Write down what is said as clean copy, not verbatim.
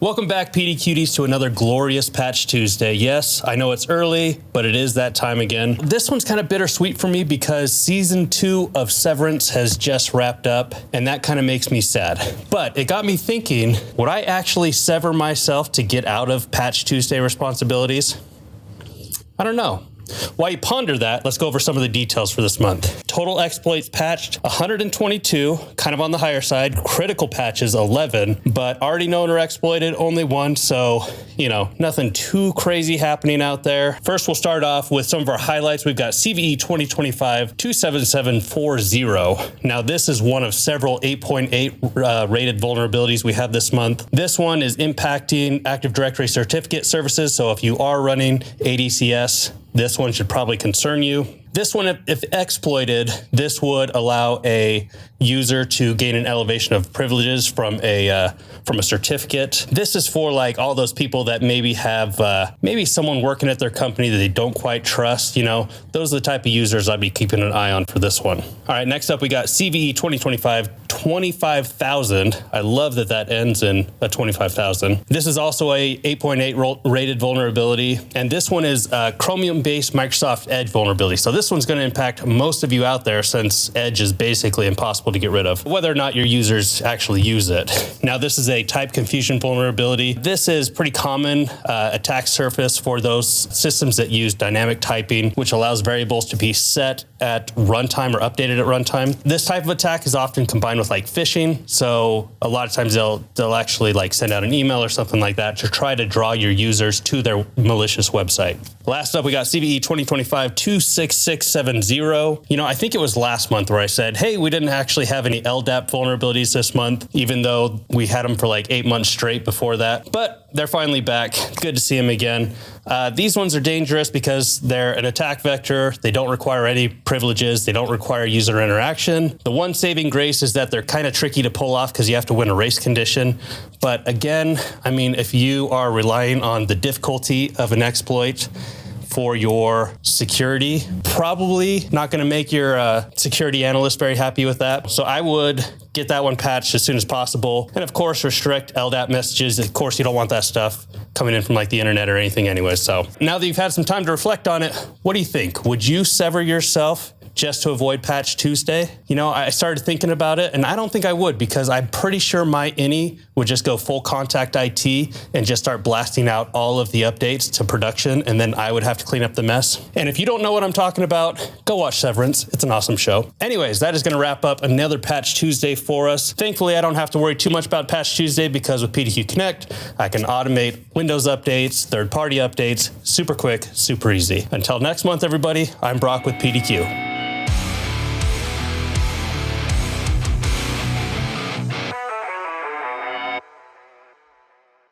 Welcome back, PD Cuties, to another glorious Patch Tuesday. Yes, I know it's early, but it is that time again. This one's kind of bittersweet for me because season 2 of Severance has just wrapped up, and that kind of makes me sad. But it got me thinking, would I actually sever myself to get out of Patch Tuesday responsibilities? I don't know. While you ponder that, let's go over some of the details for this month. Total exploits patched 122, kind of on the higher side. Critical patches 11, but already known or exploited only 1, so, nothing too crazy happening out there. First, we'll start off with some of our highlights. We've got CVE 2025-27740. Now, this is one of several 8.8 rated vulnerabilities we have this month. This one is impacting Active Directory certificate services, so if you are running ADCS, this one should probably concern you. This one, if exploited, this would allow a user to gain an elevation of privileges from a certificate. This is for like all those people that maybe have maybe someone working at their company that they don't quite trust. Those are the type of users I'd be keeping an eye on for this one. All right, next up we got CVE 2025-25,000. I love that ends in a 25,000. This is also a 8.8 rated vulnerability, and this one is Chromium-based Microsoft Edge vulnerability. So this one's going to impact most of you out there since Edge is basically impossible to get rid of, whether or not your users actually use it. Now, this is a type confusion vulnerability. This is pretty common attack surface for those systems that use dynamic typing, which allows variables to be set at runtime or updated at runtime. This type of attack is often combined with like phishing. So a lot of times they'll actually like send out an email or something like that to try to draw your users to their malicious website. Last up, we got CVE 2025-26670. I think it was last month where I said, hey, we didn't actually have any LDAP vulnerabilities this month, even though we had them for like 8 months straight before that. But they're finally back. Good to see them again. These ones are dangerous because they're an attack vector. They don't require any privileges. They don't require user interaction. The one saving grace is that they're kind of tricky to pull off because you have to win a race condition. But again, if you are relying on the difficulty of an exploit for your security, probably not going to make your security analyst very happy with that. So I would get that one patched as soon as possible. And of course, restrict LDAP messages. Of course, you don't want that stuff coming in from like the internet or anything anyway. So now that you've had some time to reflect on it, what do you think? Would you sever yourself just to avoid Patch Tuesday? I started thinking about it, and I don't think I would, because I'm pretty sure my INI would just go full contact IT and just start blasting out all of the updates to production, and then I would have to clean up the mess. And if you don't know what I'm talking about, go watch Severance. It's an awesome show. Anyways, that is going to wrap up another Patch Tuesday for us. Thankfully, I don't have to worry too much about Patch Tuesday because with PDQ Connect, I can automate Windows updates, third-party updates, super quick, super easy. Until next month, everybody, I'm Brock with PDQ.